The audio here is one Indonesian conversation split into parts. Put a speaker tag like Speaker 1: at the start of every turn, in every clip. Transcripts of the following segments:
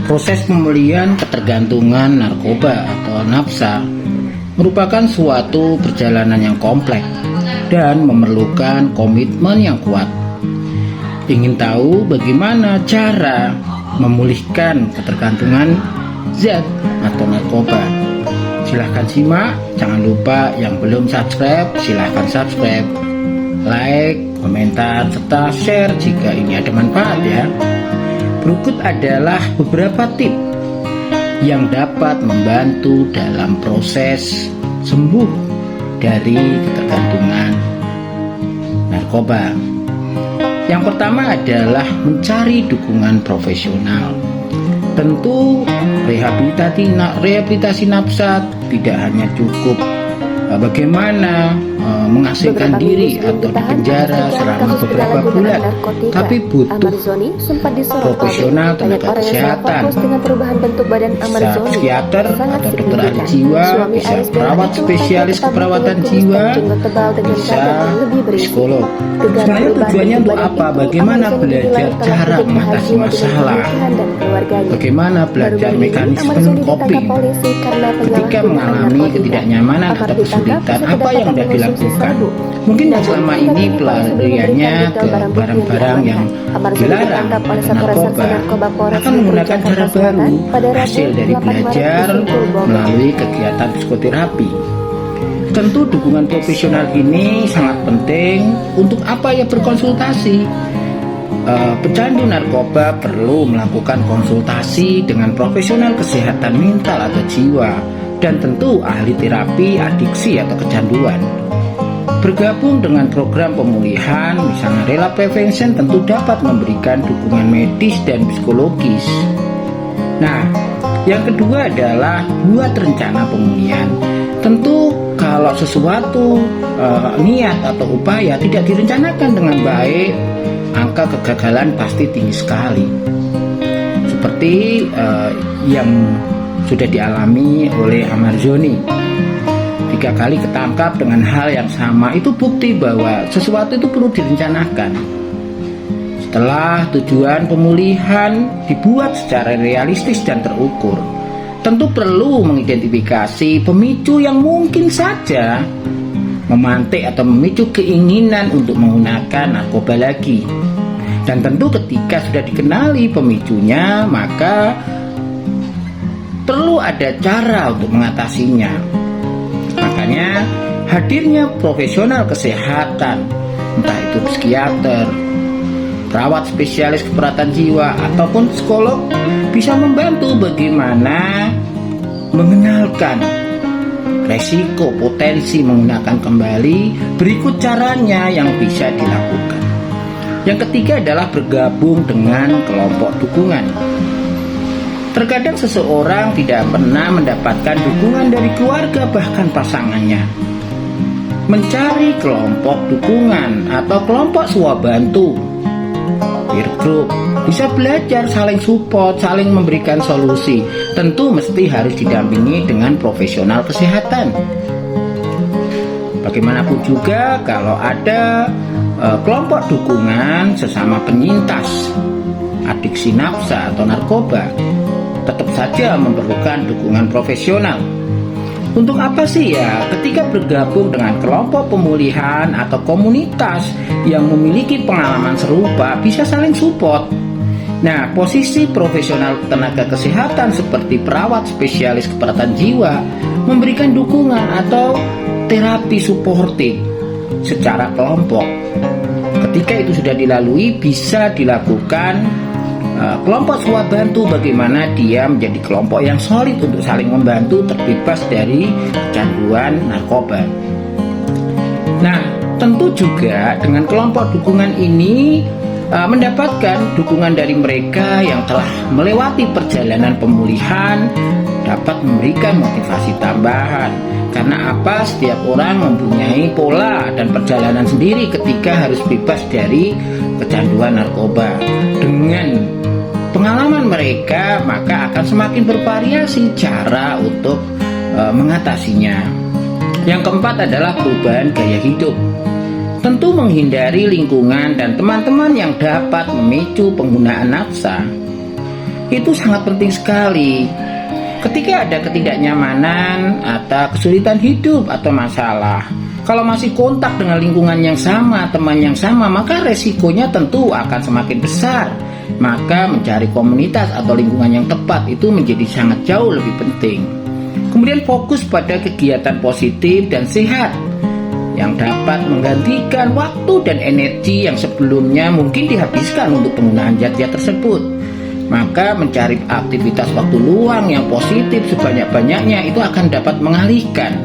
Speaker 1: Proses pemulihan ketergantungan narkoba atau nafsa merupakan suatu perjalanan yang kompleks dan memerlukan komitmen yang kuat. Ingin tahu bagaimana cara memulihkan ketergantungan zat atau narkoba? Silahkan simak, jangan lupa yang belum subscribe, silahkan subscribe, like, komentar, serta share jika ini ada manfaat ya. Berikut adalah beberapa tips yang dapat membantu dalam proses sembuh dari ketergantungan narkoba. Yang pertama adalah mencari dukungan profesional. Tentu rehabilitasi nafsa tidak hanya cukup bagaimana mengasingkan diri atau dipenjara selama beberapa bulan, tapi butuh profesional tenaga kesehatan, bisa psikiater atau dokter ahli jiwa, bisa perawat spesialis keperawatan jiwa, bisa psikolog. Sebenarnya tujuannya untuk apa? Bagaimana belajar cara mengatasi masalah, bagaimana belajar mekanisme coping ketika mengalami ketidaknyamanan atau kesulitan. Apa yang sudah dilakukan? Mungkin yang selama ini pelariannya ke barang-barang yang dilarang atau narkoba akan menggunakan cara baru, hasil dari belajar melalui kegiatan psikoterapi. Tentu dukungan profesional ini sangat penting. Untuk apa ya berkonsultasi? Pecandu narkoba perlu melakukan konsultasi dengan profesional kesehatan mental atau jiwa, dan tentu ahli terapi adiksi atau kecanduan. Bergabung dengan program pemulihan, misalnya Rela Prevention, tentu dapat memberikan dukungan medis dan psikologis. Nah, yang kedua adalah buat rencana pemulihan. Tentu kalau sesuatu niat atau upaya tidak direncanakan dengan baik, angka kegagalan pasti tinggi sekali. Seperti yang sudah dialami oleh Amarzoni. 3 kali ketangkap dengan hal yang sama, itu bukti bahwa sesuatu itu perlu direncanakan. Setelah tujuan pemulihan dibuat secara realistis dan terukur, tentu perlu mengidentifikasi pemicu yang mungkin saja memantik atau memicu keinginan untuk menggunakan narkoba lagi. Dan tentu ketika sudah dikenali pemicunya, maka perlu ada cara untuk mengatasinya. Makanya hadirnya profesional kesehatan, entah itu psikiater, perawat spesialis keperawatan jiwa, ataupun psikolog, bisa membantu bagaimana mengenalkan resiko potensi menggunakan kembali. Berikut caranya yang bisa dilakukan. Yang ketiga adalah bergabung dengan kelompok dukungan. Terkadang seseorang tidak pernah mendapatkan dukungan dari keluarga, bahkan pasangannya. Mencari kelompok dukungan atau kelompok swabantu, peer group, bisa belajar saling support, saling memberikan solusi. Tentu mesti harus didampingi dengan profesional kesehatan. Bagaimanapun juga kalau ada kelompok dukungan sesama penyintas adiksi nafsa atau narkoba, tetap saja memerlukan dukungan profesional. Untuk apa sih ya? Ketika bergabung dengan kelompok pemulihan atau komunitas yang memiliki pengalaman serupa, bisa saling support. Nah, posisi profesional tenaga kesehatan seperti perawat spesialis keperawatan jiwa memberikan dukungan atau terapi suportif secara kelompok. Ketika itu sudah dilalui, bisa dilakukan kelompok swabantu, bagaimana dia menjadi kelompok yang solid untuk saling membantu terbebas dari kecanduan narkoba. Nah, tentu juga dengan kelompok dukungan ini mendapatkan dukungan dari mereka yang telah melewati perjalanan pemulihan, dapat memberikan motivasi tambahan. Karena apa? Setiap orang mempunyai pola dan perjalanan sendiri ketika harus bebas dari kecanduan narkoba. Dengan pengalaman mereka, maka akan semakin bervariasi cara untuk mengatasinya. Yang keempat adalah perubahan gaya hidup. Tentu menghindari lingkungan dan teman-teman yang dapat memicu penggunaan nafsa. itu sangat penting sekali. Ketika ada ketidaknyamanan atau kesulitan hidup atau masalah, kalau masih kontak dengan lingkungan yang sama, teman yang sama, maka resikonya tentu akan semakin besar. Maka mencari komunitas atau lingkungan yang tepat itu menjadi sangat jauh lebih penting. Kemudian fokus pada kegiatan positif dan sehat yang dapat menggantikan waktu dan energi yang sebelumnya mungkin dihabiskan untuk penggunaan zat-zat tersebut. Maka mencari aktivitas waktu luang yang positif sebanyak-banyaknya itu akan dapat mengalihkan.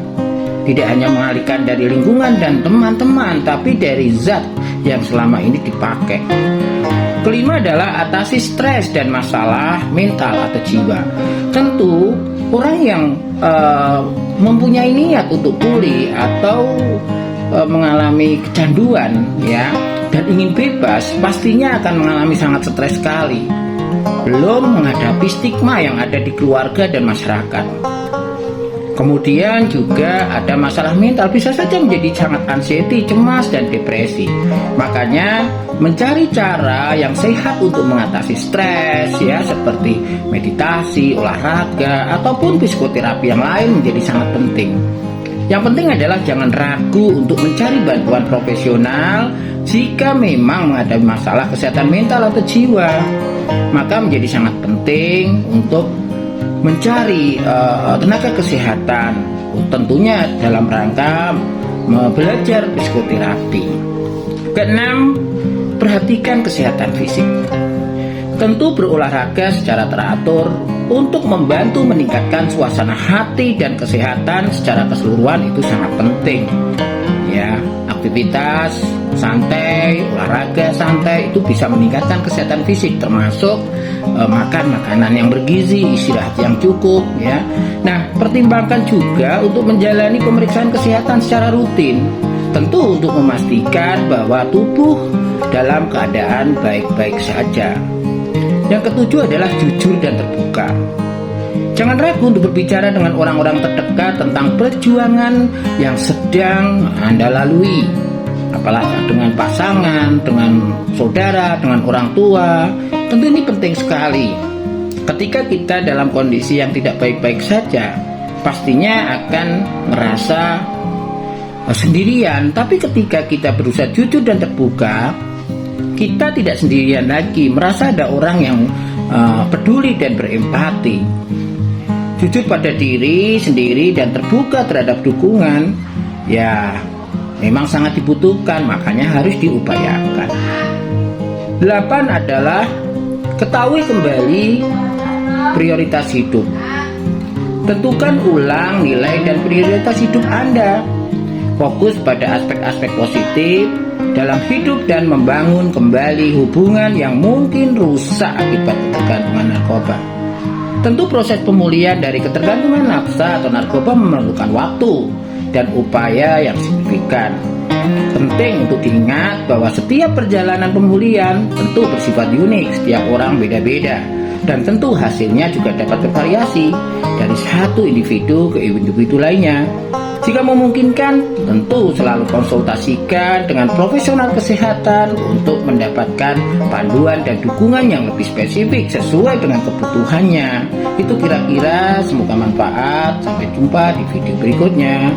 Speaker 1: Tidak hanya mengalihkan dari lingkungan dan teman-teman, tapi dari zat yang selama ini dipakai. Kelima adalah atasi stres dan masalah mental atau jiwa. Tentu orang yang mempunyai niat untuk pulih atau mengalami kecanduan ya dan ingin bebas, pastinya akan mengalami sangat stres sekali. Belum menghadapi stigma yang ada di keluarga dan masyarakat. Kemudian juga ada masalah mental, bisa saja menjadi sangat anxiety, cemas, dan depresi. Makanya mencari cara yang sehat untuk mengatasi stres ya, seperti meditasi, olahraga, ataupun psikoterapi yang lain menjadi sangat penting. Yang penting adalah jangan ragu untuk mencari bantuan profesional jika memang menghadapi masalah kesehatan mental atau jiwa. Maka menjadi sangat penting untuk mencari tenaga kesehatan, tentunya dalam rangka belajar psikoterapi. Keenam, perhatikan kesehatan fisik. Tentu berolahraga secara teratur untuk membantu meningkatkan suasana hati dan kesehatan secara keseluruhan itu sangat penting. Ya, aktivitas santai, olahraga santai itu bisa meningkatkan kesehatan fisik, termasuk makan makanan yang bergizi, istirahat yang cukup ya. Nah, pertimbangkan juga untuk menjalani pemeriksaan kesehatan secara rutin, tentu untuk memastikan bahwa tubuh dalam keadaan baik-baik saja. Yang ketujuh adalah jujur dan terbuka. Jangan ragu untuk berbicara dengan orang-orang terdekat tentang perjuangan yang sedang Anda lalui, apalagi dengan pasangan, dengan saudara, dengan orang tua. Tentu ini penting sekali. Ketika kita dalam kondisi yang tidak baik-baik saja, pastinya akan merasa sendirian. Tapi ketika kita berusaha jujur dan terbuka, kita tidak sendirian lagi, merasa ada orang yang peduli dan berempati. Jujur pada diri sendiri dan terbuka terhadap dukungan ya memang sangat dibutuhkan, makanya harus diupayakan. 8 adalah ketahui kembali prioritas hidup. Tentukan ulang nilai dan prioritas hidup Anda. Fokus pada aspek-aspek positif dalam hidup dan membangun kembali hubungan yang mungkin rusak akibat ketergantungan narkoba. Tentu proses pemulihan dari ketergantungan nafsa atau narkoba memerlukan waktu dan upaya yang signifikan. Penting untuk diingat bahwa setiap perjalanan pemulihan tentu bersifat unik, setiap orang beda-beda, dan tentu hasilnya juga dapat bervariasi dari satu individu ke individu lainnya. Jika memungkinkan, tentu selalu konsultasikan dengan profesional kesehatan untuk mendapatkan panduan dan dukungan yang lebih spesifik sesuai dengan kebutuhannya. Itu kira-kira, semoga manfaat. Sampai jumpa di video berikutnya.